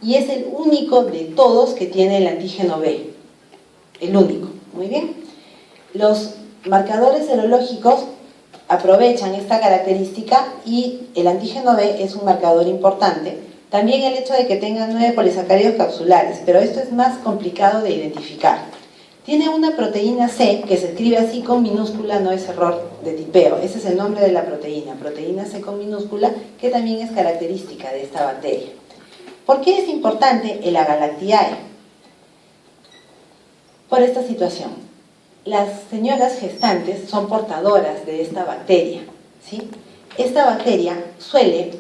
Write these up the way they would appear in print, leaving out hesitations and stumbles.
y es el único de todos que tiene el antígeno B, el único. Muy bien. Los marcadores serológicos aprovechan esta característica y el antígeno B es un marcador importante. También el hecho de que tenga 9 polisacáridos capsulares, pero esto es más complicado de identificar. Tiene una proteína C que se escribe así con minúscula, no es error de tipeo. Ese es el nombre de la proteína C con minúscula, que también es característica de esta bacteria. ¿Por qué es importante el Agalactiae? Por esta situación. Las señoras gestantes son portadoras de esta bacteria, ¿sí? Esta bacteria suele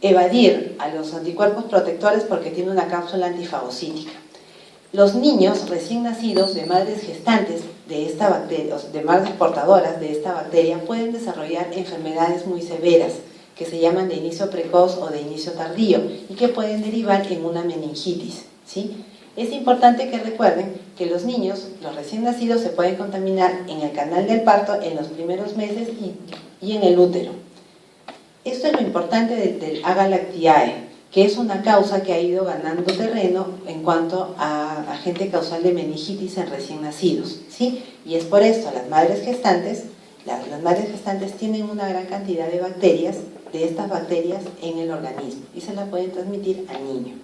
evadir a los anticuerpos protectores porque tiene una cápsula antifagocítica. Los niños recién nacidos de madres gestantes de esta bacteria, de madres portadoras de esta bacteria, pueden desarrollar enfermedades muy severas que se llaman de inicio precoz o de inicio tardío y que pueden derivar en una meningitis, ¿sí? Es importante que recuerden que los niños, los recién nacidos, se pueden contaminar en el canal del parto en los primeros meses y en el útero. Esto es lo importante del Agalactiae, que es una causa que ha ido ganando terreno en cuanto a agente causal de meningitis en recién nacidos, ¿sí? Y es por esto las madres gestantes tienen una gran cantidad de bacterias, de estas bacterias en el organismo y se la pueden transmitir al niño.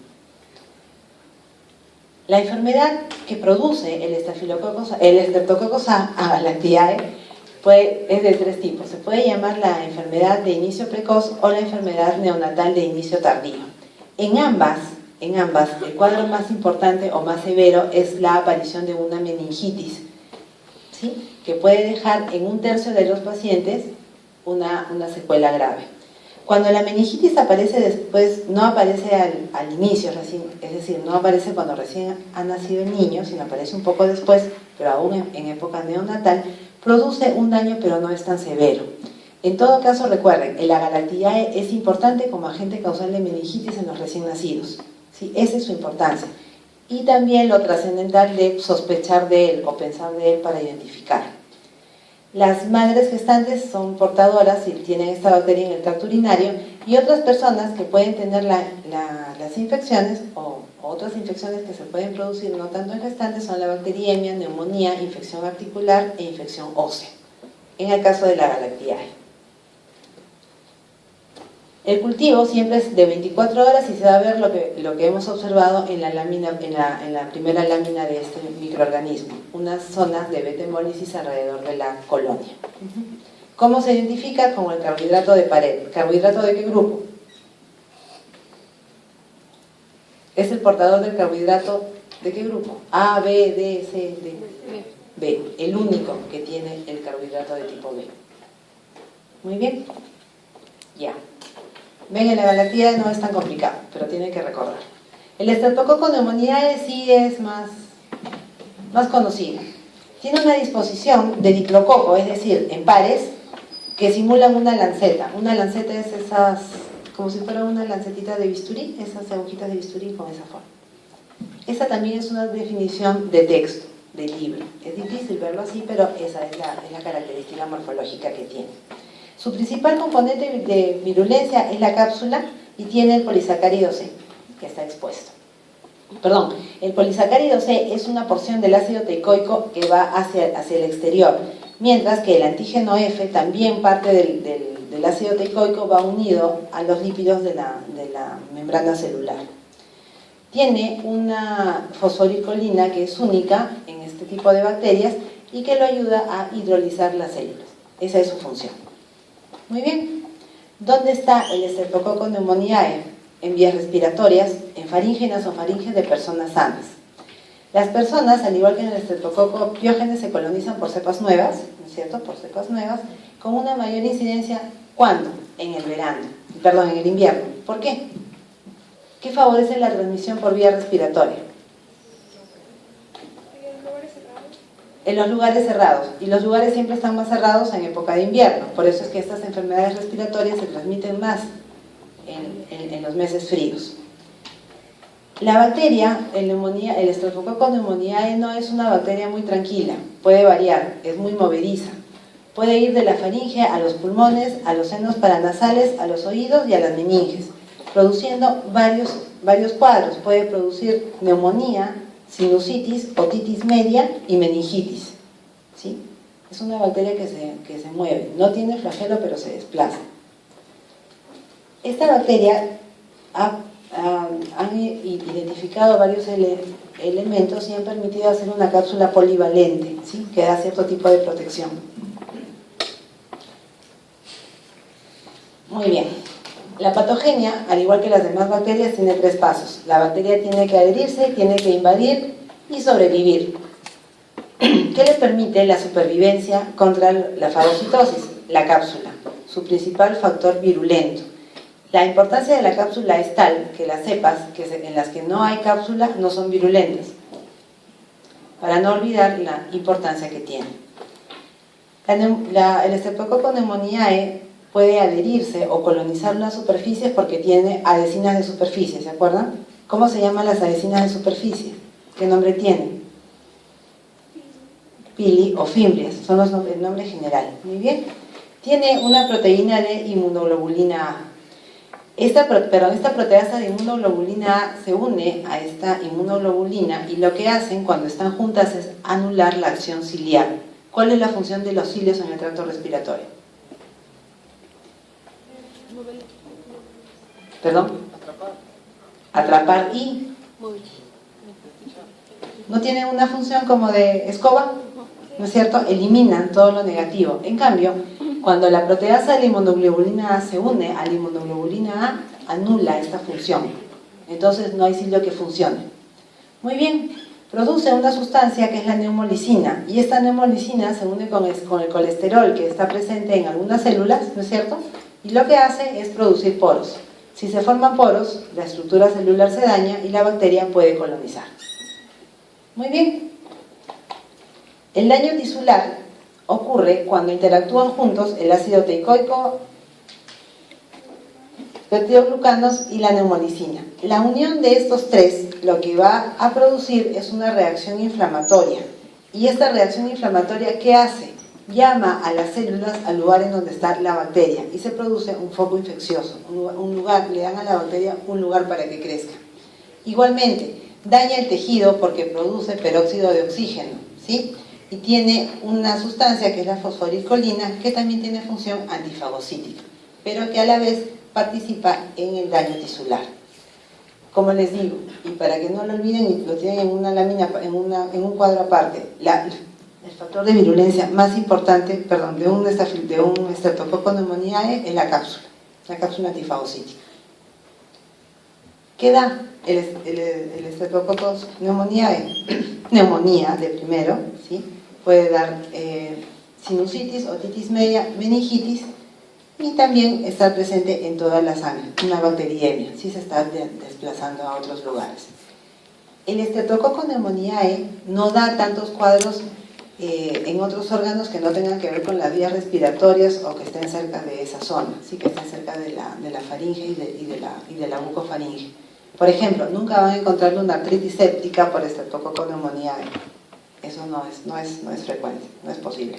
La enfermedad que produce el Streptococcus agalactiae es de 3 tipos. Se puede llamar la enfermedad de inicio precoz o la enfermedad neonatal de inicio tardío. En ambas, el cuadro más importante o más severo es la aparición de una meningitis, ¿sí? Que puede dejar en 1/3 de los pacientes una secuela grave. Cuando la meningitis aparece después, no aparece al inicio, es decir, no aparece cuando recién ha nacido el niño, sino aparece un poco después, pero aún en época neonatal, produce un daño pero no es tan severo. En todo caso, recuerden, el Agalactiae es importante como agente causal de meningitis en los recién nacidos, ¿sí? Esa es su importancia. Y también lo trascendental de sospechar de él o pensar de él para identificar. Las madres gestantes son portadoras y tienen esta bacteria en el tracto urinario, y otras personas que pueden tener las infecciones o otras infecciones que se pueden producir no tanto en gestantes son la bacteriemia, neumonía, infección articular e infección ósea, en el caso de la Agalactiae. El cultivo siempre es de 24 horas y se va a ver lo que hemos observado en la primera lámina de este microorganismo, unas zonas de beta hemólisis alrededor de la colonia. ¿Cómo se identifica? Como el carbohidrato de pared. ¿Carbohidrato de qué grupo? Es el portador del carbohidrato ¿de qué grupo? A, B, D, C, D. B, el único que tiene el carbohidrato de tipo B. Muy bien. Ya. Ven, en la Agalactiae no es tan complicado, pero tienen que recordar. El Streptococcus pneumoniae sí es más conocido. Tiene una disposición de diplococo, es decir, en pares, que simulan una lanceta. Una lanceta es esas, como si fuera una lancetita de bisturí, esas agujitas de bisturí con esa forma. Esa también es una definición de texto, de libro. Es difícil verlo así, pero esa es la característica morfológica que tiene. Su principal componente de virulencia es la cápsula y tiene el polisacárido C, que está expuesto. Perdón, el polisacárido C es una porción del ácido teicoico que va hacia el exterior, mientras que el antígeno F, también parte del ácido teicoico, va unido a los lípidos de la membrana celular. Tiene una fosforicolina que es única en este tipo de bacterias y que lo ayuda a hidrolizar las células. Esa es su función. Muy bien. ¿Dónde está el Streptococcus pneumoniae? En vías respiratorias, en faríngenas o faringes de personas sanas. Las personas, al igual que en el estreptococo piógenes, se colonizan por cepas nuevas, ¿no es cierto? Por cepas nuevas, con una mayor incidencia, ¿cuándo? En el en el invierno. ¿Por qué? ¿Qué favorece la transmisión por vía respiratoria? En los lugares cerrados, y los lugares siempre están más cerrados en época de invierno, por eso es que estas enfermedades respiratorias se transmiten más en los meses fríos. La bacteria, el Streptococcus pneumoniae, no es una bacteria muy tranquila, puede variar, es muy movediza, puede ir de la faringe a los pulmones, a los senos paranasales, a los oídos y a las meninges. produciendo varios cuadros. Puede producir neumonía, sinusitis, otitis media y meningitis, ¿sí? Es una bacteria que se mueve, no tiene flagelo pero se desplaza. Esta bacteria han identificado varios elementos y han permitido hacer una cápsula polivalente, ¿sí? Que da cierto tipo de protección. Muy bien. La patogenia, al igual que las demás bacterias, tiene 3 pasos. La bacteria tiene que adherirse, tiene que invadir y sobrevivir. ¿Qué le permite la supervivencia contra la fagocitosis? La cápsula, su principal factor virulento. La importancia de la cápsula es tal que las cepas en las que no hay cápsula no son virulentas, para no olvidar la importancia que tiene. El Streptococcus pneumoniae puede adherirse o colonizar las superficies porque tiene adhesinas de superficie, ¿se acuerdan? ¿Cómo se llaman las adhesinas de superficie? ¿Qué nombre tienen? Pili o fimbrias, son el nombre general. Muy bien. Tiene una proteína de inmunoglobulina A. Esta proteasa de inmunoglobulina A se une a esta inmunoglobulina y lo que hacen cuando están juntas es anular la acción ciliar. ¿Cuál es la función de los cilios en el tracto respiratorio? ¿Perdón? Atrapar y... ¿No tienen una función como de escoba? ¿No es cierto? Eliminan todo lo negativo. En cambio, cuando la proteasa de la inmunoglobulina A se une a la inmunoglobulina A, anula esta función. Entonces no hay cilio que funcione. Muy bien, produce una sustancia que es la neumolicina, y esta neumolicina se une con el colesterol que está presente en algunas células, ¿no es cierto? Y lo que hace es producir poros. Si se forman poros, la estructura celular se daña y la bacteria puede colonizar. Muy bien. El daño tisular ocurre cuando interactúan juntos el ácido teicoico, peptidoglucanos y la neumolicina. La unión de estos 3 lo que va a producir es una reacción inflamatoria. ¿Y esta reacción inflamatoria qué hace? Llama a las células al lugar en donde está la bacteria y se produce un foco infeccioso, le dan a la bacteria un lugar para que crezca. Igualmente, daña el tejido porque produce peróxido de oxígeno, ¿sí? Y tiene una sustancia que es la fosforilcolina que también tiene función antifagocítica, pero que a la vez participa en el daño tisular. Como les digo, y para que no lo olviden y lo tienen en una lámina, en un cuadro aparte, el factor de virulencia más importante, de un Streptococcus pneumoniae es la cápsula antifagocítica. ¿Qué da el Streptococcus pneumoniae? Neumonía de primero, ¿sí? Puede dar sinusitis, otitis media, meningitis y también estar presente en toda la sangre, una bacteriemia, si se está desplazando a otros lugares. El Streptococcus pneumoniae no da tantos cuadros en otros órganos que no tengan que ver con las vías respiratorias o que estén cerca de esa zona, sí, que estén cerca de la faringe y de la bucofaringe. Por ejemplo, nunca van a encontrarle una artritis séptica por Streptococcus pneumoniae. Eso no es frecuente, no es posible.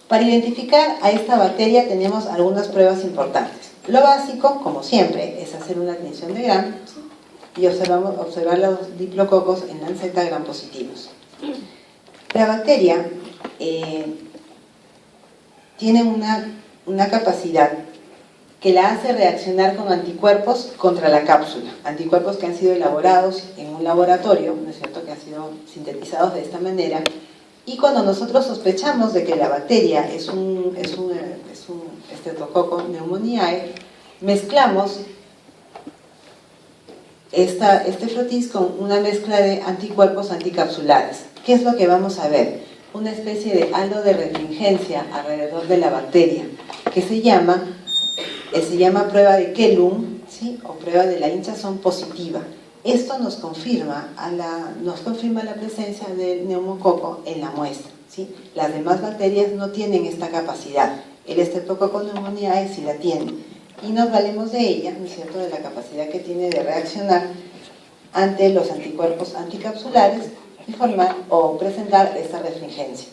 Para identificar a esta bacteria tenemos algunas pruebas importantes. Lo básico, como siempre, es hacer una tinción de Gram y observar los diplococos en lanceta gram positivos. La bacteria tiene una capacidad que la hace reaccionar con anticuerpos contra la cápsula, anticuerpos que han sido elaborados en un laboratorio, ¿no es cierto?, que han sido sintetizados de esta manera, y cuando nosotros sospechamos de que la bacteria es un Streptococcus pneumoniae, mezclamos este frotis con una mezcla de anticuerpos anticapsulares. ¿Qué es lo que vamos a ver? Una especie de halo de refringencia alrededor de la bacteria, que se llama prueba de Kellum, ¿sí?, o prueba de la hinchazón positiva. Esto nos confirma la presencia del neumococo en la muestra, ¿sí? Las demás bacterias no tienen esta capacidad. El Streptococcus pneumoniae sí la tiene. Y nos valemos de ella, ¿no es cierto?, de la capacidad que tiene de reaccionar ante los anticuerpos anticapsulares y formar o presentar esta refringencia.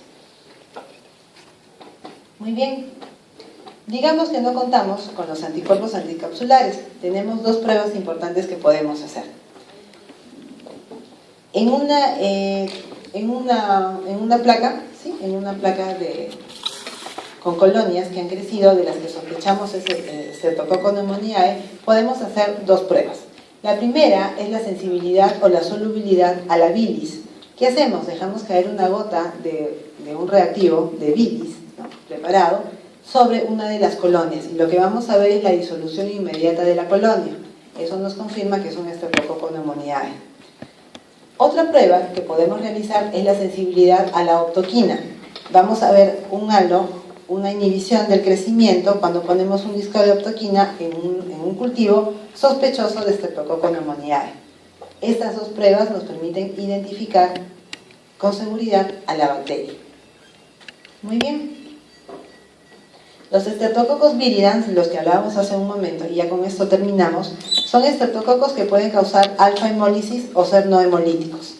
Muy bien. Digamos que no contamos con los anticuerpos anticapsulares. Tenemos dos pruebas importantes que podemos hacer. En una placa, ¿sí? En una placa con colonias que han crecido, de las que sospechamos es el Streptococcus pneumoniae, podemos hacer dos pruebas. La primera es la sensibilidad o la solubilidad a la bilis. ¿Qué hacemos? Dejamos caer una gota de un reactivo de bilis, ¿no?, preparado sobre una de las colonias, y lo que vamos a ver es la disolución inmediata de la colonia. Eso nos confirma que es un Streptococcus pneumoniae. Otra prueba que podemos realizar es la sensibilidad a la optoquina. Vamos a ver un halo, una inhibición del crecimiento cuando ponemos un disco de optoquina en un cultivo sospechoso de Streptococcus pneumoniae. Estas dos pruebas nos permiten identificar con seguridad a la bacteria. Muy bien. Los Streptococcus viridans, los que hablábamos hace un momento, y ya con esto terminamos, son estreptococos que pueden causar alfa-hemólisis o ser no hemolíticos.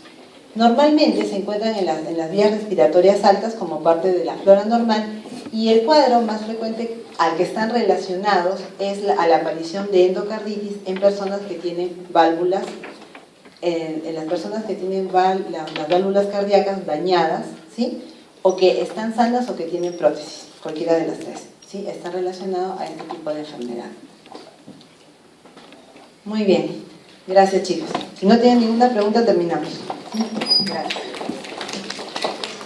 Normalmente se encuentran en las vías respiratorias altas como parte de la flora normal, y el cuadro más frecuente al que están relacionados es a la aparición de endocarditis en personas que tienen válvulas, en las personas que tienen las válvulas cardíacas dañadas, ¿sí?, o que están sanas o que tienen prótesis, cualquiera de las tres, ¿sí?, está relacionado a este tipo de enfermedad. Muy bien, gracias chicos. Si no tienen ninguna pregunta, terminamos. Gracias.